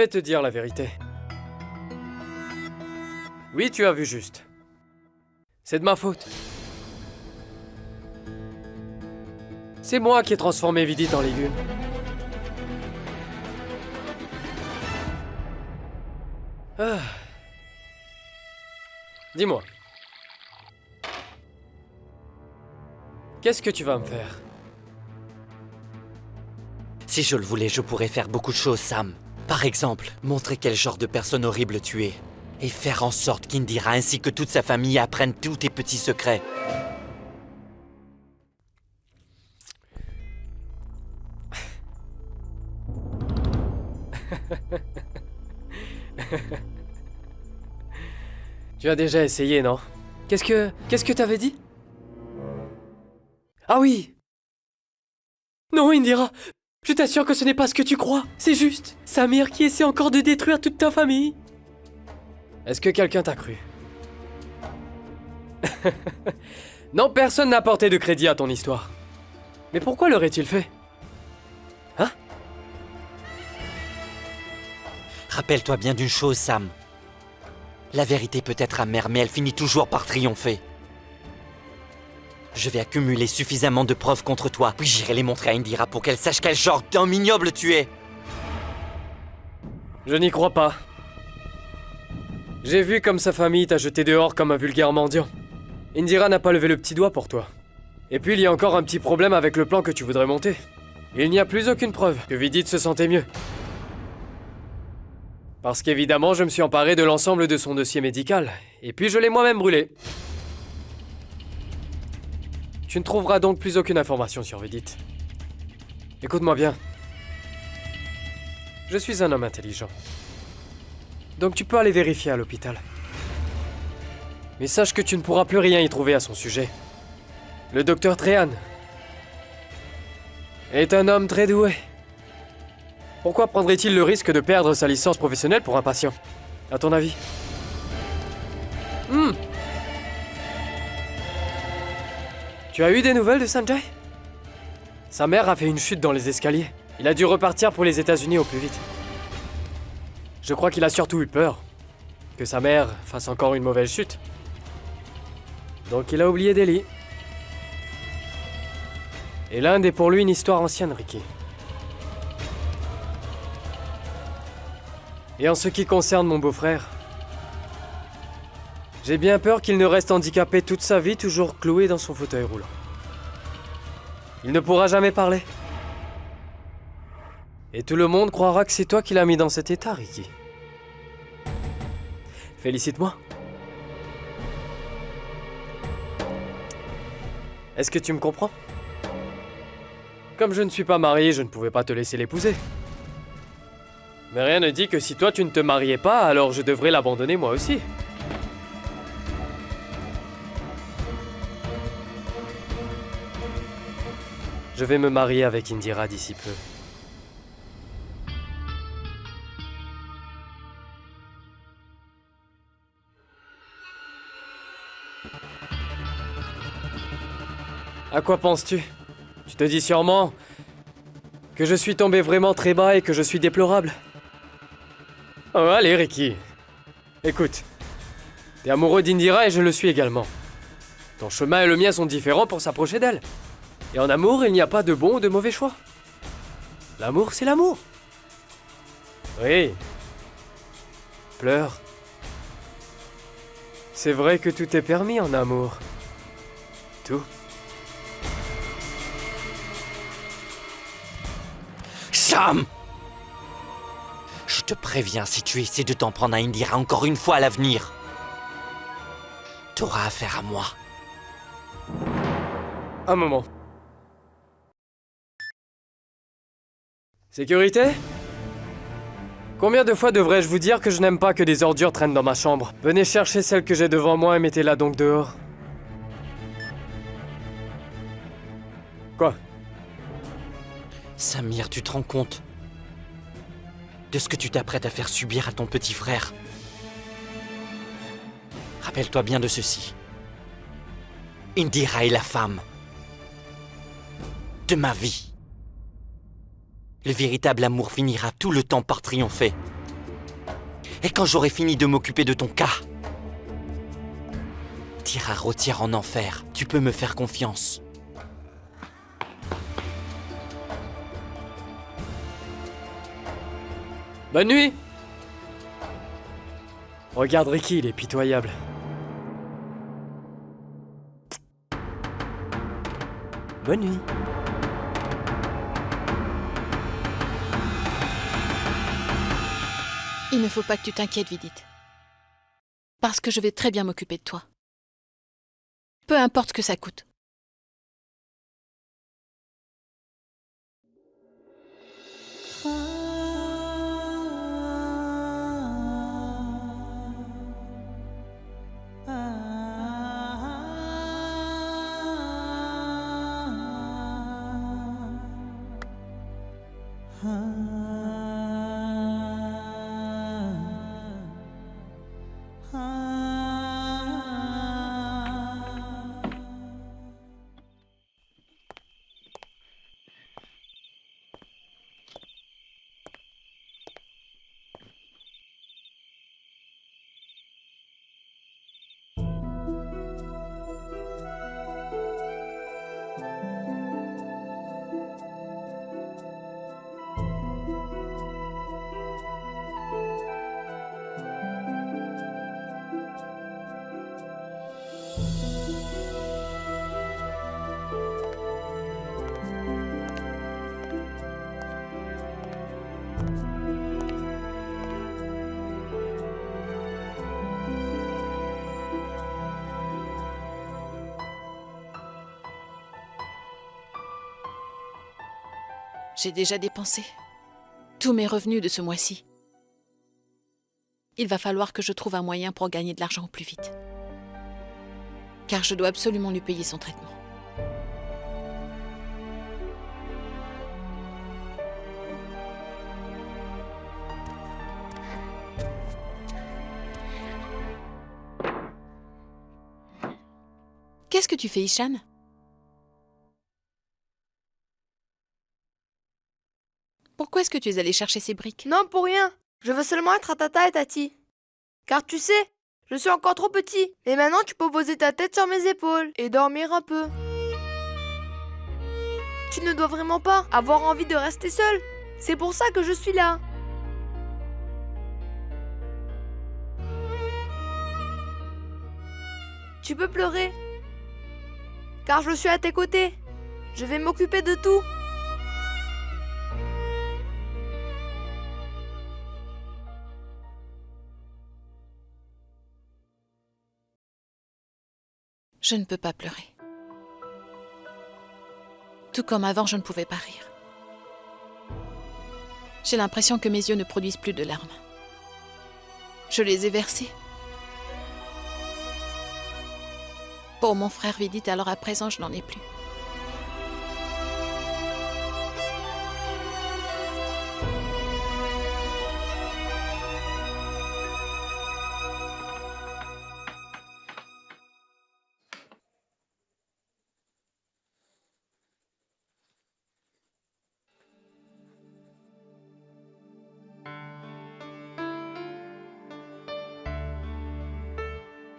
vais te dire la vérité. Oui, tu as vu juste. C'est de ma faute. C'est moi qui ai transformé Vidit en légume. Ah. Dis-moi. Qu'est-ce que tu vas me faire? Si je le voulais, je pourrais faire beaucoup de choses, Sam. Par exemple, montrer quel genre de personne horrible tu es. Et faire en sorte qu'Indira ainsi que toute sa famille apprennent tous tes petits secrets. Tu as déjà essayé, non? Qu'est-ce que t'avais dit? Ah oui! Non, Indira! Je t'assure que ce n'est pas ce que tu crois. C'est juste Samir qui essaie encore de détruire toute ta famille. Est-ce que quelqu'un t'a cru? Non, personne n'a porté de crédit à ton histoire. Mais pourquoi l'aurait-il fait? Hein? Rappelle-toi bien d'une chose, Sam. La vérité peut être amère, mais elle finit toujours par triompher. Je vais accumuler suffisamment de preuves contre toi, puis j'irai les montrer à Indira pour qu'elle sache quel genre d'homme ignoble tu es. Je n'y crois pas. J'ai vu comme sa famille t'a jeté dehors comme un vulgaire mendiant. Indira n'a pas levé le petit doigt pour toi. Et puis il y a encore un petit problème avec le plan que tu voudrais monter. Il n'y a plus aucune preuve que Vidit se sentait mieux. Parce qu'évidemment, je me suis emparé de l'ensemble de son dossier médical, et puis je l'ai moi-même brûlé. Tu ne trouveras donc plus aucune information sur Vidit. Écoute-moi bien. Je suis un homme intelligent. Donc tu peux aller vérifier à l'hôpital. Mais sache que tu ne pourras plus rien y trouver à son sujet. Le docteur Trehan est un homme très doué. Pourquoi prendrait-il le risque de perdre sa licence professionnelle pour un patient? À ton avis? Tu as eu des nouvelles de Sanjay? Sa mère a fait une chute dans les escaliers. Il a dû repartir pour les États-Unis au plus vite. Je crois qu'il a surtout eu peur que sa mère fasse encore une mauvaise chute. Donc il a oublié Delhi. Et l'Inde est pour lui une histoire ancienne, Ricky. Et en ce qui concerne mon beau-frère, j'ai bien peur qu'il ne reste handicapé toute sa vie, toujours cloué dans son fauteuil roulant. Il ne pourra jamais parler. Et tout le monde croira que c'est toi qui l'as mis dans cet état, Ricky. Félicite-moi. Est-ce que tu me comprends? Comme je ne suis pas marié, je ne pouvais pas te laisser l'épouser. Mais rien ne dit que si toi tu ne te mariais pas, alors je devrais l'abandonner moi aussi. Je vais me marier avec Indira d'ici peu. À quoi penses-tu? Tu te dis sûrement que je suis tombé vraiment très bas et que je suis déplorable. Oh, allez, Ricky. Écoute, t'es amoureux d'Indira et je le suis également. Ton chemin et le mien sont différents pour s'approcher d'elle. Et en amour, il n'y a pas de bon ou de mauvais choix. L'amour, c'est l'amour. Oui. Pleure. C'est vrai que tout est permis en amour. Tout. Sam! Je te préviens, si tu essaies de t'en prendre à Indira encore une fois à l'avenir, t'auras affaire à moi. Un moment. Sécurité? Combien de fois devrais-je vous dire que je n'aime pas que des ordures traînent dans ma chambre? Venez chercher celle que j'ai devant moi et mettez-la donc dehors. Quoi? Samir, tu te rends compte de ce que tu t'apprêtes à faire subir à ton petit frère? Rappelle-toi bien de ceci. Indira est la femme de ma vie. Le véritable amour finira tout le temps par triompher. Et quand j'aurai fini de m'occuper de ton cas, t'iras rôtir en enfer. Tu peux me faire confiance. Bonne nuit! Regarde Ricky, il est pitoyable. Bonne nuit. Il ne faut pas que tu t'inquiètes, Vidit. Parce que je vais très bien m'occuper de toi. Peu importe ce que ça coûte. J'ai déjà dépensé tous mes revenus de ce mois-ci. Il va falloir que je trouve un moyen pour gagner de l'argent au plus vite. Car je dois absolument lui payer son traitement. Qu'est-ce que tu fais, Ishan ? Pourquoi est-ce que tu es allé chercher ces briques ? Non, pour rien. Je veux seulement être à Tata et Tati. Car tu sais, je suis encore trop petit. Et maintenant, tu peux poser ta tête sur mes épaules et dormir un peu. Tu ne dois vraiment pas avoir envie de rester seul. C'est pour ça que je suis là. Tu peux pleurer. Car je suis à tes côtés. Je vais m'occuper de tout. Je ne peux pas pleurer. Tout comme avant, je ne pouvais pas rire. J'ai l'impression que mes yeux ne produisent plus de larmes. Je les ai versées. Pour mon frère Vidit, alors à présent, je n'en ai plus.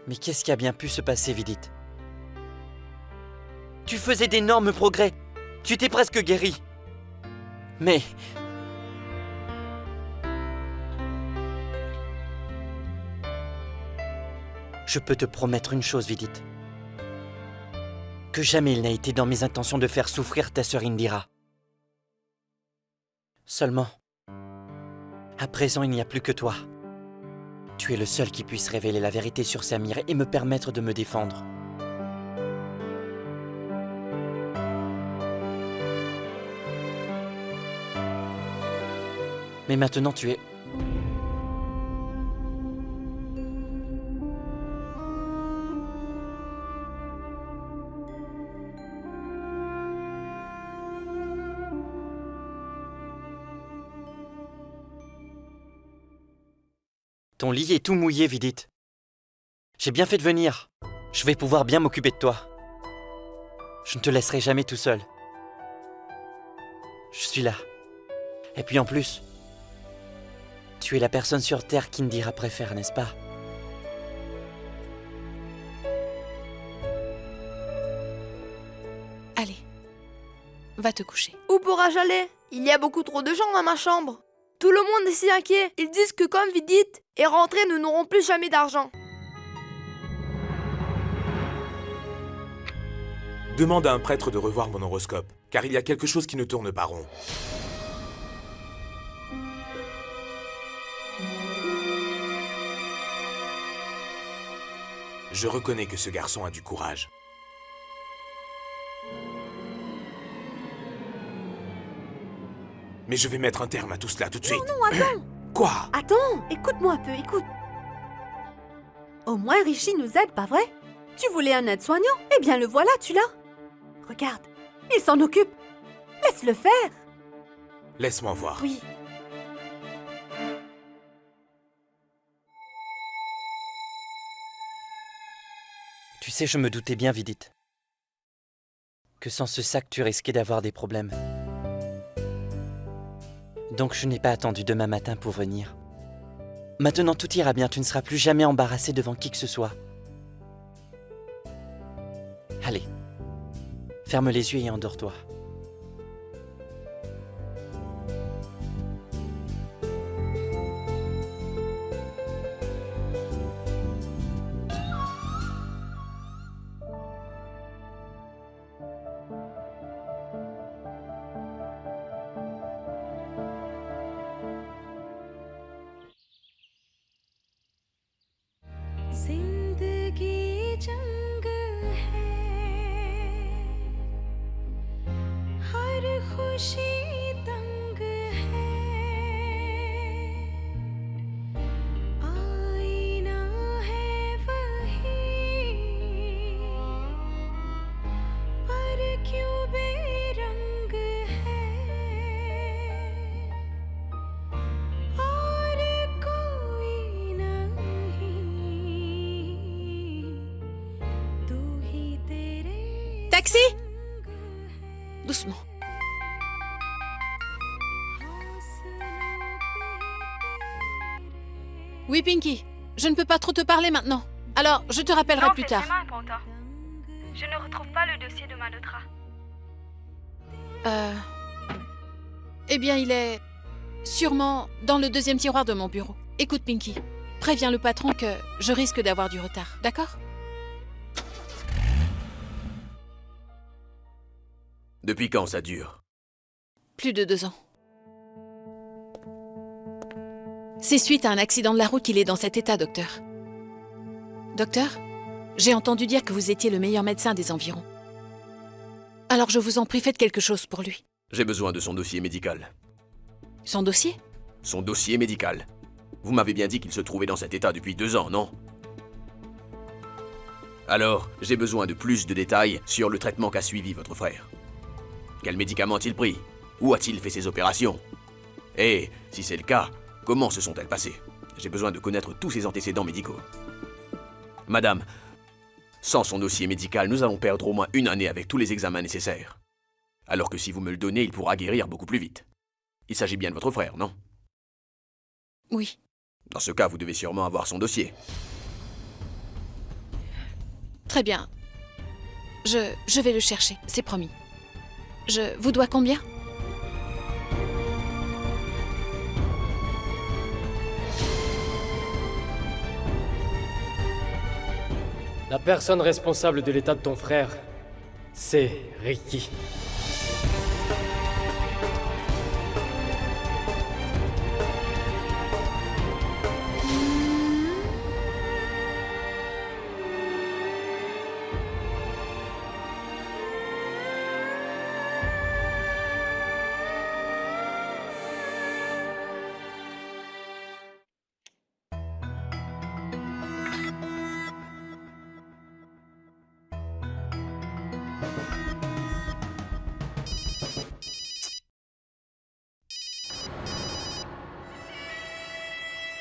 Mais qu'est-ce qui a bien pu se passer, Vidit? Tu faisais d'énormes progrès. Tu t'es presque guéri. Mais... je peux te promettre une chose, Vidit. Que jamais il n'a été dans mes intentions de faire souffrir ta sœur Indira. Seulement, à présent, il n'y a plus que toi. Tu es le seul qui puisse révéler la vérité sur Samir et me permettre de me défendre. Mais maintenant, tu es... Ton lit est tout mouillé, Vidit. J'ai bien fait de venir. Je vais pouvoir bien m'occuper de toi. Je ne te laisserai jamais tout seul. Je suis là. Et puis en plus, Tu es la personne sur Terre qu'Indira préfère, n'est-ce pas? Allez, va te coucher. Où pourrais-je aller? Il y a beaucoup trop de gens dans ma chambre. Tout le monde est si inquiet. Ils disent que comme Vidit est rentré, nous n'aurons plus jamais d'argent. Demande à un prêtre de revoir mon horoscope, car il y a quelque chose qui ne tourne pas rond. Je reconnais que ce garçon a du courage. Mais je vais mettre un terme à tout cela tout de suite. Non, attends. Quoi? Attends, écoute-moi un peu, écoute. Au moins Rishi nous aide, pas vrai? Tu voulais un aide-soignant? Eh bien le voilà, tu l'as. Regarde, il s'en occupe. Laisse-le faire. Laisse-moi voir. Oui. Tu sais, je me doutais bien, Vidit, que sans ce sac, tu risquais d'avoir des problèmes. Donc je n'ai pas attendu demain matin pour venir. Maintenant, tout ira bien, tu ne seras plus jamais embarrassé devant qui que ce soit. Allez, ferme les yeux et endors-toi. जिंदगी जंग है, हर खुशी तंग है, आईना है वही, पर क्यों बेरंग है, और कोई Taxi! Doucement. Oui, Pinky. Je ne peux pas trop te parler maintenant. Alors, je te rappellerai Non, plus c'est tard. vraiment important. Je ne retrouve pas le dossier de Malhotra. Eh bien, il est sûrement dans le deuxième tiroir de mon bureau. Écoute, Pinky. Préviens le patron que je risque d'avoir du retard. D'accord? Depuis quand ça dure? Plus de 2 ans. C'est suite à un accident de la route qu'il est dans cet état, docteur. Docteur, j'ai entendu dire que vous étiez le meilleur médecin des environs. Alors je vous en prie, faites quelque chose pour lui. J'ai besoin de son dossier médical. Son dossier? Son dossier médical. Vous m'avez bien dit qu'il se trouvait dans cet état depuis 2 ans, non? Alors, j'ai besoin de plus de détails sur le traitement qu'a suivi votre frère. Quel médicament a-t-il pris? Où a-t-il fait ses opérations? Et, si c'est le cas, comment se sont-elles passées? J'ai besoin de connaître tous ses antécédents médicaux. Madame, sans son dossier médical, nous allons perdre au moins 1 année avec tous les examens nécessaires. Alors que si vous me le donnez, il pourra guérir beaucoup plus vite. Il s'agit bien de votre frère, non? Oui. Dans ce cas, vous devez sûrement avoir son dossier. Très bien. Je vais le chercher, c'est promis. Je vous dois combien? La personne responsable de l'état de ton frère, c'est Ricky.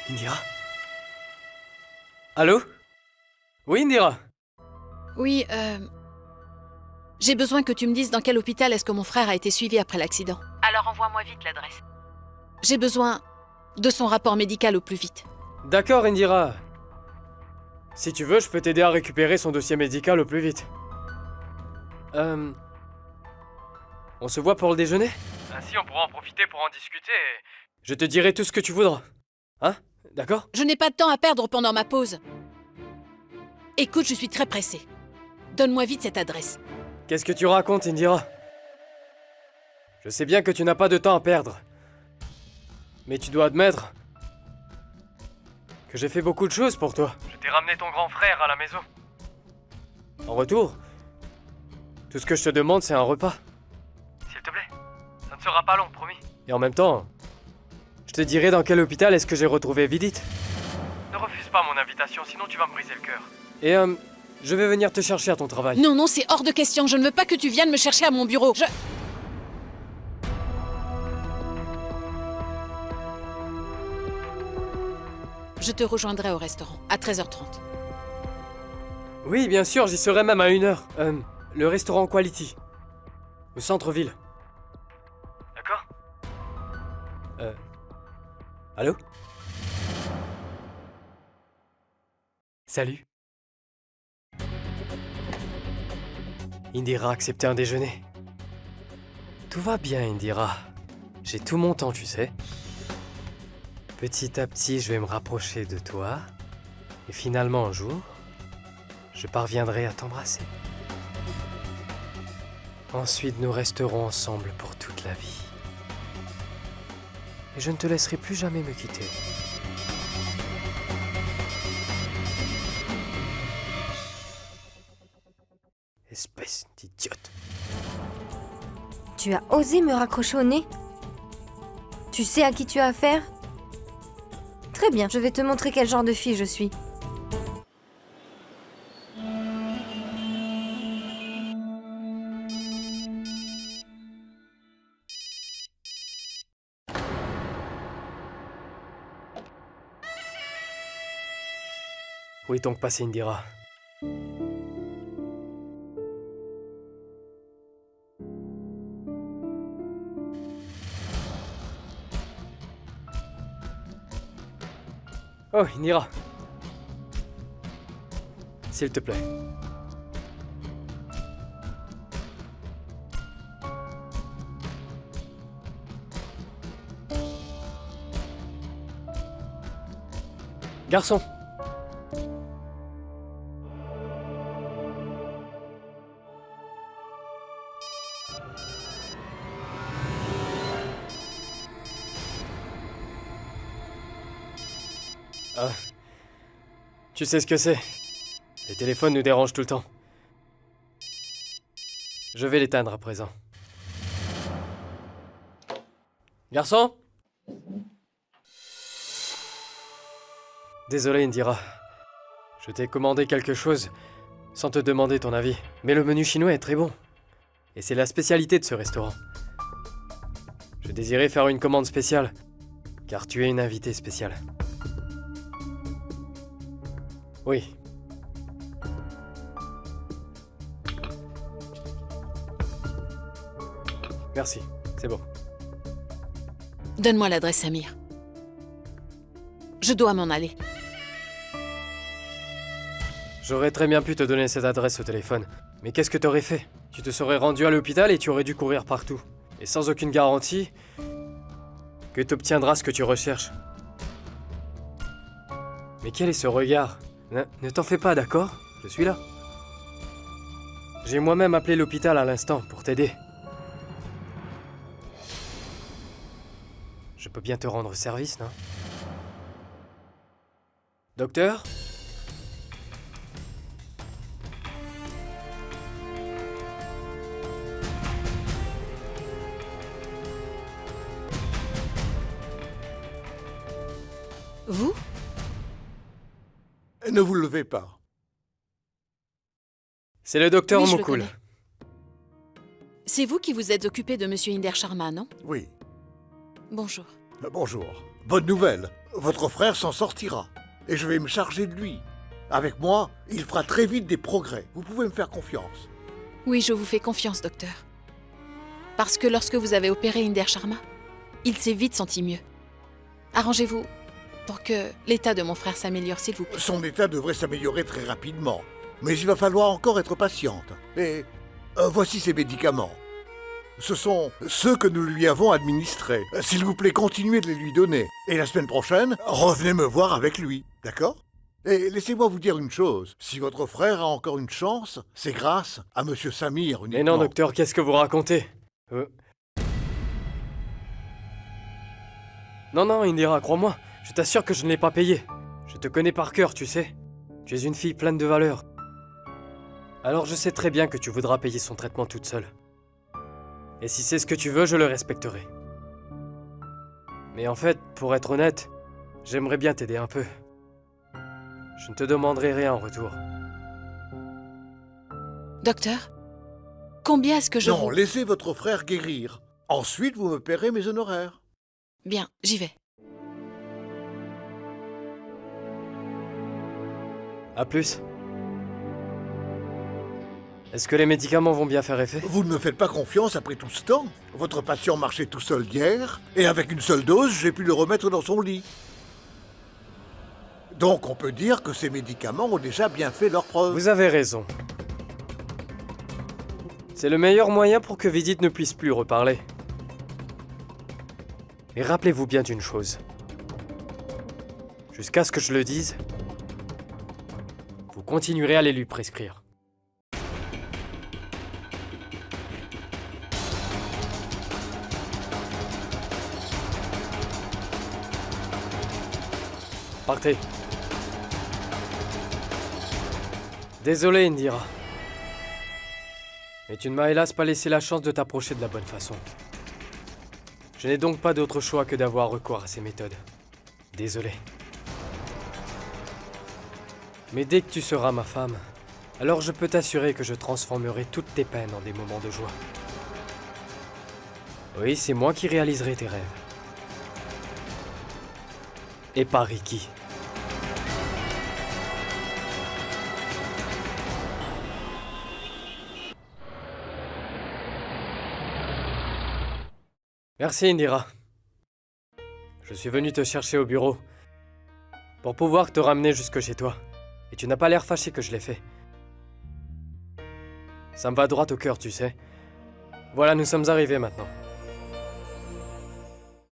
Indira? Allô? Oui, Indira? Oui, j'ai besoin que tu me dises dans quel hôpital est-ce que mon frère a été suivi après l'accident. Alors envoie-moi vite l'adresse. J'ai besoin de son rapport médical au plus vite. D'accord, Indira. Si tu veux, je peux t'aider à récupérer son dossier médical au plus vite. On se voit pour le déjeuner? Ainsi, on pourra en profiter pour en discuter et... Je te dirai tout ce que tu voudras. Hein? D'accord? Je n'ai pas de temps à perdre pendant ma pause. Écoute, je suis très pressée. Donne-moi vite cette adresse. Qu'est-ce que tu racontes, Indira? Je sais bien que tu n'as pas de temps à perdre. Mais tu dois admettre que j'ai fait beaucoup de choses pour toi. Je t'ai ramené ton grand frère à la maison. En retour, tout ce que je te demande, c'est un repas. S'il te plaît, ça ne sera pas long, promis. Et en même temps, je te dirai dans quel hôpital est-ce que j'ai retrouvé Vidit. Ne refuse pas mon invitation, sinon tu vas me briser le cœur. Et je vais venir te chercher à ton travail. Non, non, c'est hors de question. Je ne veux pas que tu viennes me chercher à mon bureau. Je te rejoindrai au restaurant, à 13h30. Oui, bien sûr, j'y serai même à 1h. Le restaurant Quality. Au centre-ville. D'accord? Allô? Salut. Indira a accepté un déjeuner. Tout va bien, Indira. J'ai tout mon temps, tu sais. Petit à petit, je vais me rapprocher de toi. Et finalement, un jour, je parviendrai à t'embrasser. Ensuite, nous resterons ensemble pour toute la vie. Et je ne te laisserai plus jamais me quitter. Espèce d'idiote. Tu as osé me raccrocher au nez? Tu sais à qui tu as affaire? Très bien, je vais te montrer quel genre de fille je suis. Où est donc passé Indira? Oh, Indira. S'il te plaît. Garçon. Ah. Tu sais ce que c'est. Les téléphones nous dérangent tout le temps. Je vais l'éteindre à présent. Garçon? Désolé, Indira. Je t'ai commandé quelque chose sans te demander ton avis. Mais le menu chinois est très bon. Et c'est la spécialité de ce restaurant. Je désirais faire une commande spéciale, car tu es une invitée spéciale. Oui. Merci, c'est bon. Donne-moi l'adresse, Samir. Je dois m'en aller. J'aurais très bien pu te donner cette adresse au téléphone. Mais qu'est-ce que t'aurais fait? Tu te serais rendu à l'hôpital et tu aurais dû courir partout. Et sans aucune garantie que t'obtiendras ce que tu recherches. Mais quel est ce regard? Ne t'en fais pas, d'accord? Je suis là. J'ai moi-même appelé l'hôpital à l'instant pour t'aider. Je peux bien te rendre service, non? Docteur? Vous? Ne vous levez pas. C'est le docteur Oui, je le Mukul. connais. C'est vous qui vous êtes occupé de Monsieur Inder Sharma, non? Oui. Bonjour. Bonjour. Bonne nouvelle. Votre frère s'en sortira. Et je vais me charger de lui. Avec moi, il fera très vite des progrès. Vous pouvez me faire confiance. Oui, je vous fais confiance, docteur. Parce que lorsque vous avez opéré Inder Sharma, il s'est vite senti mieux. Arrangez-vous pour que l'état de mon frère s'améliore, s'il vous plaît. Son état devrait s'améliorer très rapidement. Mais il va falloir encore être patiente. Et voici ses médicaments. Ce sont ceux que nous lui avons administrés. S'il vous plaît, continuez de les lui donner. Et la semaine prochaine, revenez me voir avec lui. D'accord ? Et laissez-moi vous dire une chose. Si votre frère a encore une chance, c'est grâce à Monsieur Samir uniquement. Mais non, docteur, qu'est-ce que vous racontez Non, Indira, crois-moi. Je t'assure que je ne l'ai pas payé. Je te connais par cœur, tu sais. Tu es une fille pleine de valeur. Alors je sais très bien que tu voudras payer son traitement toute seule. Et si c'est ce que tu veux, je le respecterai. Mais en fait, pour être honnête, j'aimerais bien t'aider un peu. Je ne te demanderai rien en retour. Docteur, combien est-ce que je... Non, laissez votre frère guérir. Ensuite, vous me paierez mes honoraires. Bien, j'y vais. À plus. Est-ce que les médicaments vont bien faire effet? Vous ne me faites pas confiance après tout ce temps? Votre patient marchait tout seul hier, et avec une seule dose, j'ai pu le remettre dans son lit. Donc on peut dire que ces médicaments ont déjà bien fait leur preuve. Vous avez raison. C'est le meilleur moyen pour que Vidit ne puisse plus reparler. Et rappelez-vous bien d'une chose. Jusqu'à ce que je le dise, vous continuerez à les lui prescrire. Partez. Désolé, Indira. Mais tu ne m'as hélas pas laissé la chance de t'approcher de la bonne façon. Je n'ai donc pas d'autre choix que d'avoir recours à ces méthodes. Désolé. Mais dès que tu seras ma femme, alors je peux t'assurer que je transformerai toutes tes peines en des moments de joie. Oui, c'est moi qui réaliserai tes rêves. Et pas Ricky. Merci Indira. Je suis venu te chercher au bureau pour pouvoir te ramener jusque chez toi. Et tu n'as pas l'air fâché que je l'ai fait. Ça me va droit au cœur, tu sais. Voilà, nous sommes arrivés maintenant.